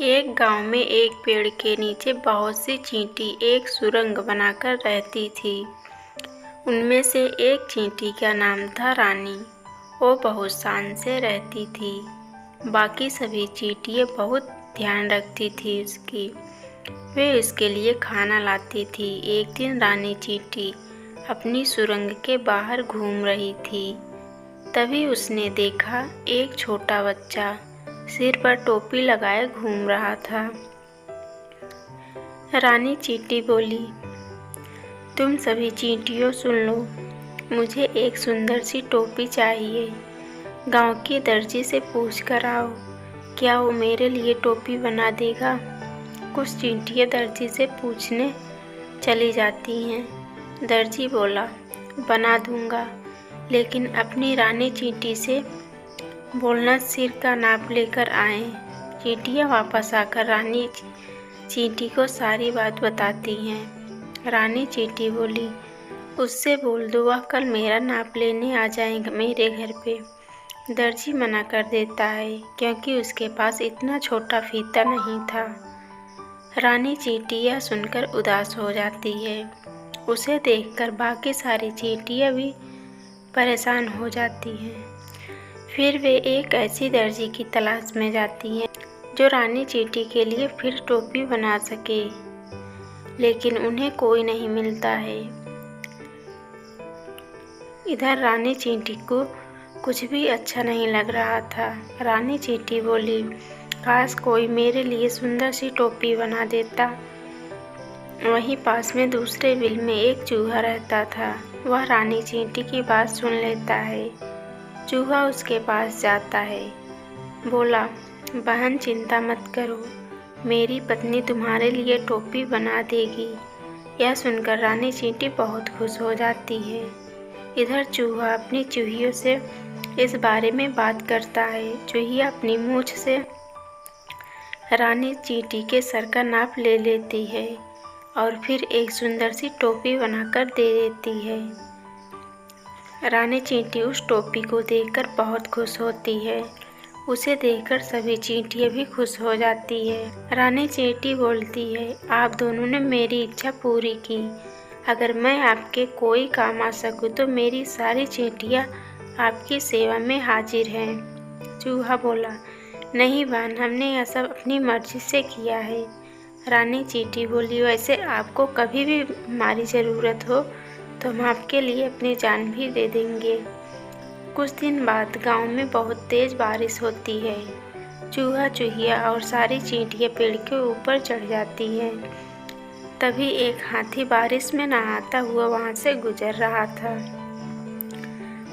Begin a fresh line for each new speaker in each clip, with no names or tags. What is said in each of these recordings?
एक गांव में एक पेड़ के नीचे बहुत सी चींटी एक सुरंग बनाकर रहती थी। उनमें से एक चींटी का नाम था रानी। वो बहुत शान से रहती थी। बाकी सभी चींटियाँ बहुत ध्यान रखती थी उसकी। वे उसके लिए खाना लाती थी। एक दिन रानी चींटी अपनी सुरंग के बाहर घूम रही थी। तभी उसने देखा एक छोटा बच्चा सिर पर टोपी लगाए घूम रहा था। रानी चींटी बोली, तुम सभी चींटियों सुन लो, मुझे एक सुंदर सी टोपी चाहिए। गांव के दर्जी से पूछ कर आओ, क्या वो मेरे लिए टोपी बना देगा। कुछ चींटियाँ दर्जी से पूछने चली जाती हैं। दर्जी बोला, बना दूंगा, लेकिन अपनी रानी चींटी से बोलना सिर का नाप लेकर आएं। चींटियाँ वापस आकर रानी चींटी को सारी बात बताती हैं। रानी चींटी बोली, उससे बोल दो वह कल मेरा नाप लेने आ जाएगा मेरे घर पे। दर्जी मना कर देता है क्योंकि उसके पास इतना छोटा फीता नहीं था। रानी चींटी यह सुनकर उदास हो जाती है। उसे देखकर बाकी सारी चींटियाँ भी परेशान हो जाती हैं। फिर वे एक ऐसी दर्जी की तलाश में जाती हैं जो रानी चींटी के लिए फिर टोपी बना सके, लेकिन उन्हें कोई नहीं मिलता है। इधर रानी चींटी को कुछ भी अच्छा नहीं लग रहा था। रानी चींटी बोली, काश कोई मेरे लिए सुंदर सी टोपी बना देता। वहीं पास में दूसरे बिल में एक चूहा रहता था। वह रानी चींटी की बात सुन लेता है। चूहा उसके पास जाता है। बोला, बहन चिंता मत करो, मेरी पत्नी तुम्हारे लिए टोपी बना देगी। यह सुनकर रानी चींटी बहुत खुश हो जाती है। इधर चूहा अपनी चूहियों से इस बारे में बात करता है। चूहिया अपनी मूंछ से रानी चींटी के सर का नाप ले लेती है और फिर एक सुंदर सी टोपी बनाकर दे देती है। रानी चींटी उस टोपी को देखकर बहुत खुश होती है। उसे देखकर सभी चींटियाँ भी खुश हो जाती है। रानी चींटी बोलती है, आप दोनों ने मेरी इच्छा पूरी की। अगर मैं आपके कोई काम आ सकूं तो मेरी सारी चींटियाँ आपकी सेवा में हाजिर हैं। चूहा बोला, नहीं बहन, हमने यह सब अपनी मर्जी से किया है। रानी चींटी बोली, वैसे आपको कभी भी हमारी ज़रूरत हो तो हम आपके लिए अपनी जान भी दे देंगे। कुछ दिन बाद गांव में बहुत तेज़ बारिश होती है। चूहा चूहिया और सारी चींटियाँ पेड़ के ऊपर चढ़ जाती हैं। तभी एक हाथी बारिश में नहाता हुआ वहां से गुजर रहा था।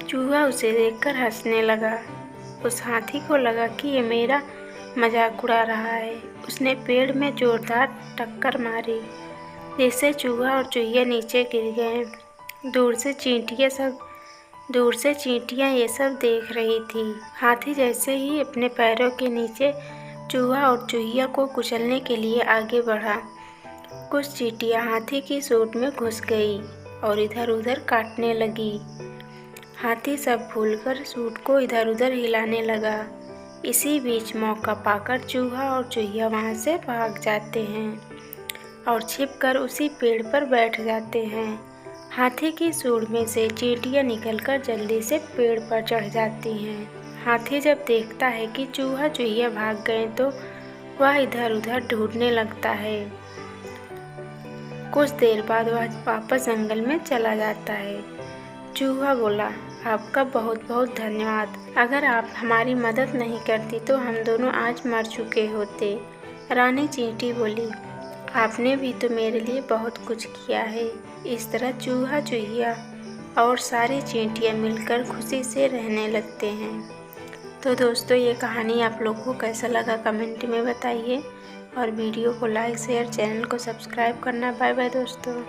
चूहा उसे देखकर हंसने लगा। उस हाथी को लगा कि ये मेरा मजाक उड़ा रहा है। उसने पेड़ में जोरदार टक्कर मारी, जिससे चूहा और चूहिया नीचे गिर गए। दूर से चींटियाँ ये सब देख रही थी। हाथी जैसे ही अपने पैरों के नीचे चूहा और चूहिया को कुचलने के लिए आगे बढ़ा, कुछ चींटियाँ हाथी की सूंड में घुस गई और इधर उधर काटने लगी। हाथी सब भूलकर सूंड को इधर उधर हिलाने लगा। इसी बीच मौका पाकर चूहा और चूहिया वहाँ से भाग जाते हैं और छिपकर उसी पेड़ पर बैठ जाते हैं। हाथी की सूंड में से चींटियाँ निकलकर जल्दी से पेड़ पर चढ़ जाती हैं। हाथी जब देखता है कि चूहा चूहिया भाग गए तो वह इधर उधर ढूंढने लगता है। कुछ देर बाद वह वापस जंगल में चला जाता है। चूहा बोला, आपका बहुत बहुत धन्यवाद। अगर आप हमारी मदद नहीं करती तो हम दोनों आज मर चुके होते। रानी चींटी बोली, आपने भी तो मेरे लिए बहुत कुछ किया है। इस तरह चूहा चूहिया और सारी चींटियाँ मिलकर खुशी से रहने लगते हैं। तो दोस्तों, ये कहानी आप लोगों को कैसा लगा कमेंट में बताइए और वीडियो को लाइक शेयर चैनल को सब्सक्राइब करना। बाय बाय दोस्तों।